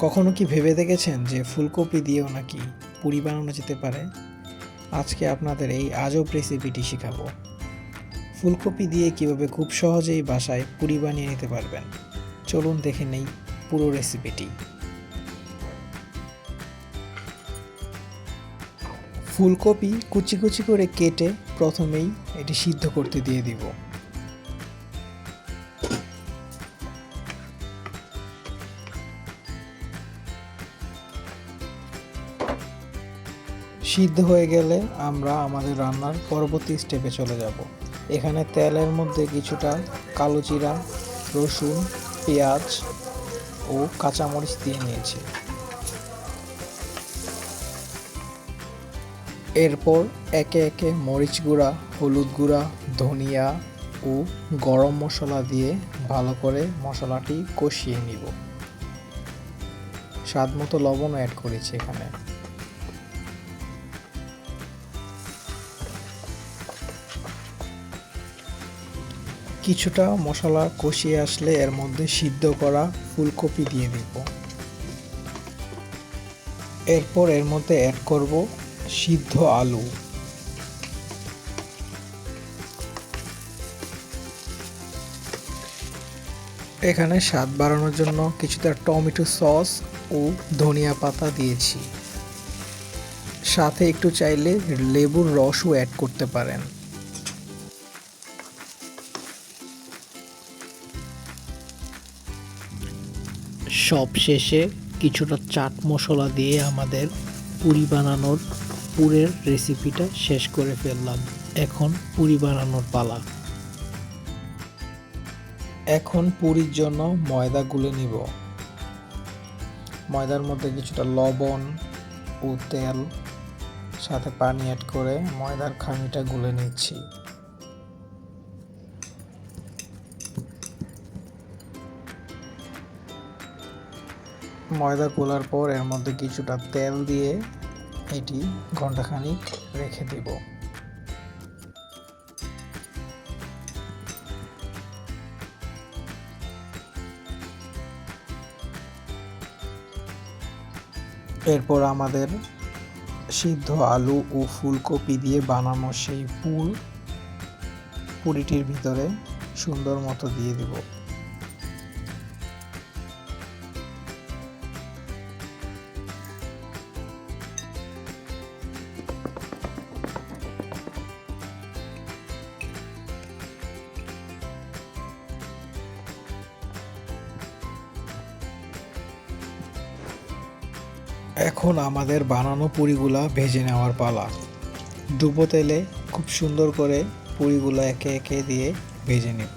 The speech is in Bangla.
কখনো কি ভেবে দেখেছেন যে ফুলকপি দিয়েও নাকি পুরি বানানো যেতে পারে? আজকে আপনাদের এই আজব রেসিপিটি শেখাবো। ফুলকপি দিয়ে কিভাবে খুব সহজেই বাসায় পুরি বানিয়ে নিতে পারবেন। চলুন দেখে নেই পুরো রেসিপিটি। ফুলকপি কুচি কুচি করে কেটে প্রথমেই এটি সিদ্ধ করতে দিয়ে দিব। সিদ্ধ হয়ে গেলে আমরা আমাদের রান্নার পরবর্তী স্টেপে চলে যাব। এখানে তেলের মধ্যে কিছুটা কালো জিরা, রসুন, পেঁয়াজ ও কাঁচামরিচ দিয়ে নিয়েছি। এরপর একে একে মরিচ গুঁড়া, হলুদ গুঁড়া, ধনিয়া ও গরম মশলা দিয়ে ভালো করে মশলাটি কষিয়ে নিব। স্বাদ মতো লবণও অ্যাড করেছি এখানে। কিছুটা মশলা কষিয়ে আসলে এর মধ্যে সিদ্ধ করা ফুলকপি দিয়ে দিব। এরপর এর মধ্যে অ্যাড করব সিদ্ধ আলু। এখানে স্বাদ বাড়ানোর জন্য কিছুটা টমেটো সস ও ধনিয়া পাতা দিয়েছি। সাথে একটু চাইলে লেবুর রসও অ্যাড করতে পারেন। সব শেষে কিছুটা চাট মশলা দিয়ে আমাদের পুরি বানানোর পুরের রেসিপিটা শেষ করে ফেললাম। এখন পুরি বানানোর পালা। এখন পুরির জন্য ময়দা গুলে নিব। ময়দার মধ্যে কিছুটা লবণ ও তেল সাথে পানি অ্যাড করে ময়দার খামিটা গুলে নিচ্ছি। ময়দা গোলার পর এর মধ্যে কিছুটা তেল দিয়ে এটি ঘন্টাখানিক রেখে দেব। এরপর আমাদের সিদ্ধ আলু ও ফুলকপি দিয়ে বানানো সেই পুরিটির ভিতরে সুন্দর মতো দিয়ে দিব। এখন আমাদের বানানো পুরিগুলা ভেজে নেওয়ার পালা। ডুবো তেলে খুব সুন্দর করে পুরিগুলো একে একে দিয়ে ভেজে নেব।